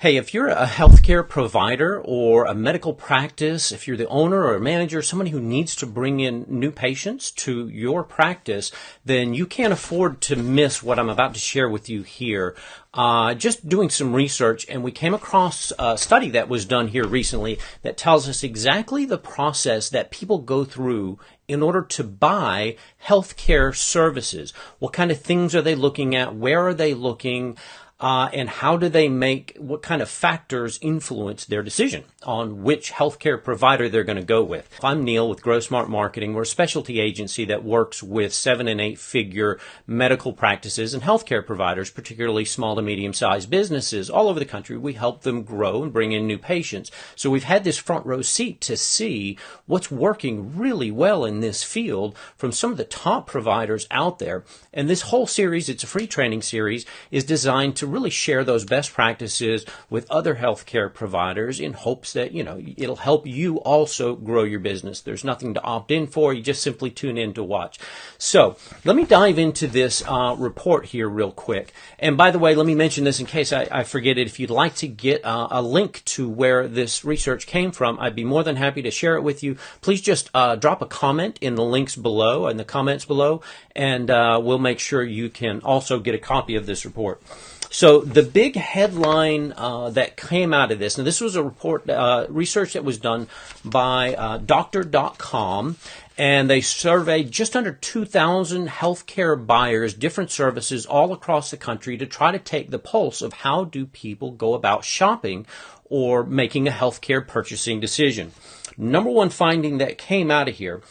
Hey, if you're a healthcare provider or a medical practice, if you're the owner or a manager, somebody who needs to bring in new patients to your practice, then you can't afford to miss what I'm about to share with you here. Just doing some research, and we came across a study that was done here recently that tells us exactly the process that people go through in order to buy healthcare services. What kind of things are they looking at? Where are they looking? And how do they what kind of factors influence their decision on which healthcare provider they're going to go with? I'm Neil with Grow Smart Marketing. We're a specialty agency that works with 7- and 8-figure medical practices and healthcare providers, particularly small to medium-sized businesses all over the country. We help them grow and bring in new patients. So we've had this front row seat to see what's working really well in this field from some of the top providers out there. And this whole series, it's a free training series, is designed to really share those best practices with other healthcare providers in hopes that, it'll help you also grow your business. There's nothing to opt in for. You just simply tune in to watch. So let me dive into this report here real quick. And by the way, let me mention this in case I forget it. If you'd like to get a link to where this research came from, I'd be more than happy to share it with you. Please just drop a comment in the links below, in the comments below, and we'll make sure you can also get a copy of this report. So the big headline that came out of this, and this was a report, research that was done by Doctor.com, and they surveyed just under 2,000 healthcare buyers, different services all across the country to try to take the pulse of how do people go about shopping or making a healthcare purchasing decision. Number one finding that came out of here,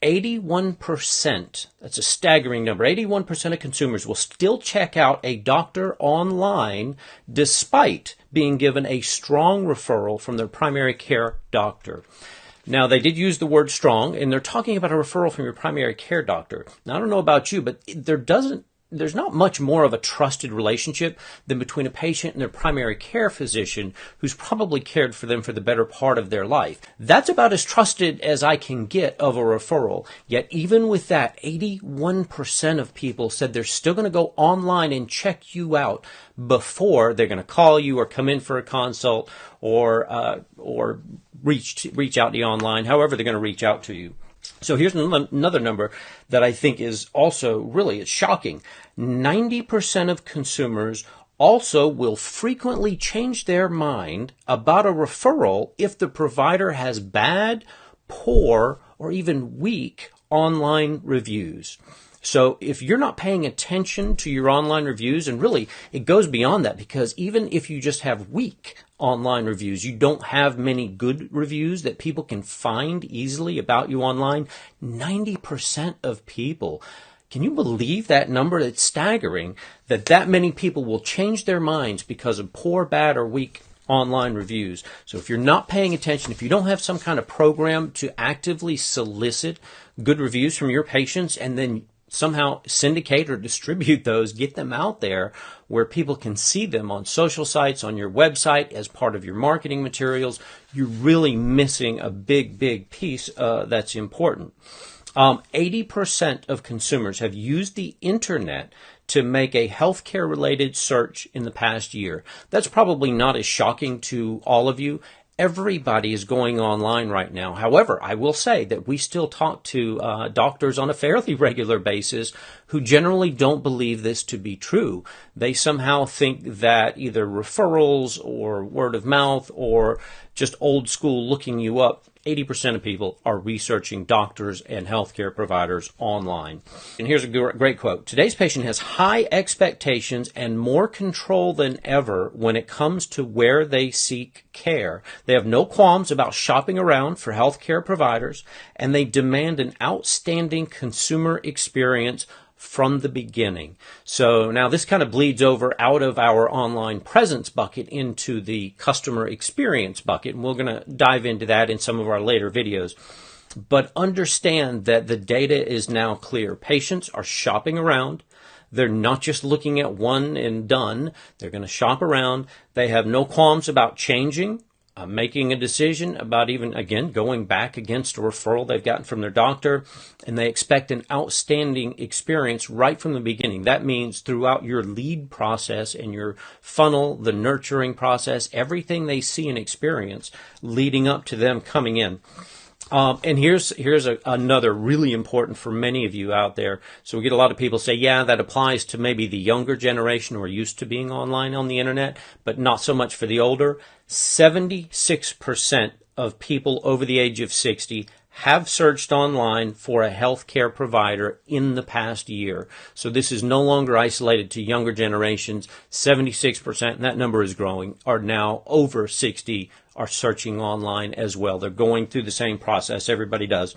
81%, that's a staggering number, 81% of consumers will still check out a doctor online despite being given a strong referral from their primary care doctor. Now, they did use the word strong, and they're talking about a referral from your primary care doctor. Now, I don't know about you, but there's not much more of a trusted relationship than between a patient and their primary care physician who's probably cared for them for the better part of their life. That's about as trusted as I can get of a referral. Yet even with that, 81% of people said they're still going to go online and check you out before they're going to call you or come in for a consult or reach out to you online, however they're going to reach out to you. So here's another number that I think is also really shocking. 90% of consumers also will frequently change their mind about a referral if the provider has bad, poor, or even weak online reviews. So if you're not paying attention to your online reviews, and really it goes beyond that, because even if you just have weak online reviews, you don't have many good reviews that people can find easily about you online, 90% of people, can you believe that number? It's staggering that many people will change their minds because of poor, bad, or weak online reviews. So if you're not paying attention, if you don't have some kind of program to actively solicit good reviews from your patients and then somehow syndicate or distribute those, get them out there where people can see them on social sites, on your website, as part of your marketing materials, you're really missing a big piece that's important. 80% of consumers have used the internet to make a healthcare-related search in the past year. That's probably not as shocking to all of you. Everybody is going online right now. However, I will say that we still talk to doctors on a fairly regular basis who generally don't believe this to be true. They somehow think that either referrals or word of mouth or just old school looking you up, 80% of people are researching doctors and healthcare providers online. And here's a great quote. Today's patient has high expectations and more control than ever when it comes to where they seek care. They have no qualms about shopping around for healthcare providers, and they demand an outstanding consumer experience from the beginning. So now this kind of bleeds over out of our online presence bucket into the customer experience bucket, and we're going to dive into that in some of our later videos. But understand that the data is now clear. Patients are shopping around. They're not just looking at one and done. They're going to shop around. They have no qualms about changing making a decision about even, again, going back against a referral they've gotten from their doctor, and they expect an outstanding experience right from the beginning. That means throughout your lead process and your funnel, the nurturing process, everything they see and experience leading up to them coming in. And here's another really important for many of you out there. So we get a lot of people say, yeah, that applies to maybe the younger generation who are used to being online on the internet, but not so much for the older. 76% of people over the age of 60 have searched online for a healthcare provider in the past year. So this is no longer isolated to younger generations. 76%, and that number is growing, are now over 60 are searching online as well. They're going through the same process. Everybody does.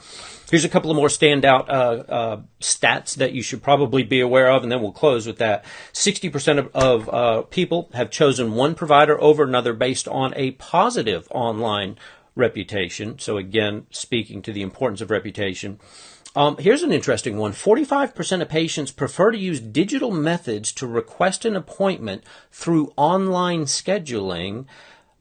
Here's a couple of more standout stats that you should probably be aware of, and then we'll close with that. 60% of people have chosen one provider over another based on a positive online reputation. So again, speaking to the importance of reputation. Here's an interesting one. 45% of patients prefer to use digital methods to request an appointment through online scheduling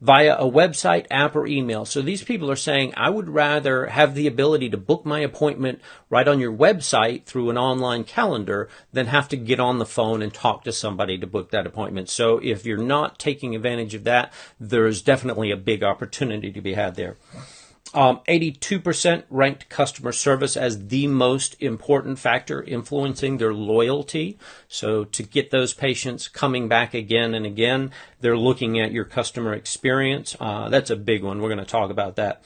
via a website, app, or email. So these people are saying, I would rather have the ability to book my appointment right on your website through an online calendar than have to get on the phone and talk to somebody to book that appointment. So if you're not taking advantage of that, there's definitely a big opportunity to be had there. 82% ranked customer service as the most important factor influencing their loyalty. So to get those patients coming back again and again, they're looking at your customer experience. That's a big one. We're going to talk about that.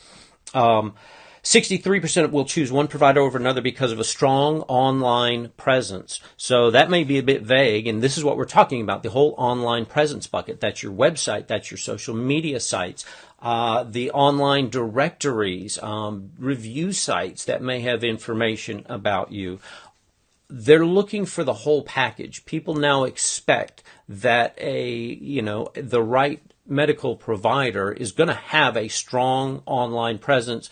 63% will choose one provider over another because of a strong online presence. So that may be a bit vague, and this is what we're talking about, the whole online presence bucket. That's your website, that's your social media sites, the online directories, review sites that may have information about you. They're looking for the whole package. People now expect that the right medical provider is going to have a strong online presence.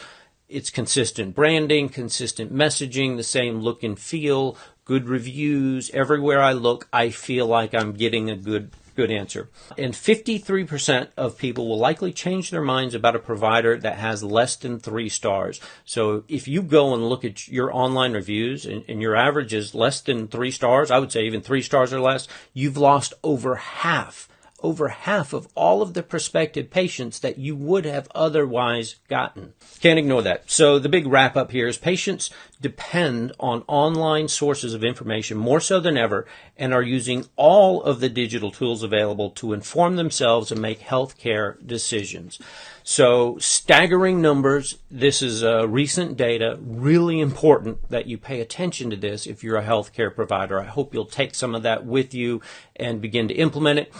It's consistent branding, consistent messaging, the same look and feel, good reviews. Everywhere I look, I feel like I'm getting a good answer. And 53% of people will likely change their minds about a provider that has less than 3 stars. So if you go and look at your online reviews and your average is less than 3 stars, I would say even 3 stars or less, you've lost over half of all of the prospective patients that you would have otherwise gotten. Can't ignore that. So the big wrap up here is patients depend on online sources of information more so than ever and are using all of the digital tools available to inform themselves and make healthcare decisions. So staggering numbers. This is recent data. Really important that you pay attention to this if you're a healthcare provider. I hope you'll take some of that with you and begin to implement it.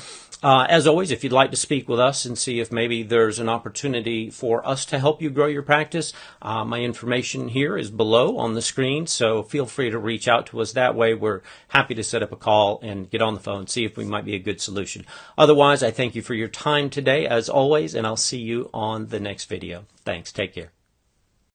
As always, if you'd like to speak with us and see if maybe there's an opportunity for us to help you grow your practice, my information here is below on the screen, so feel free to reach out to us that way. We're happy to set up a call and get on the phone, see if we might be a good solution. Otherwise, I thank you for your time today, as always, and I'll see you on the next video. Thanks. Take care.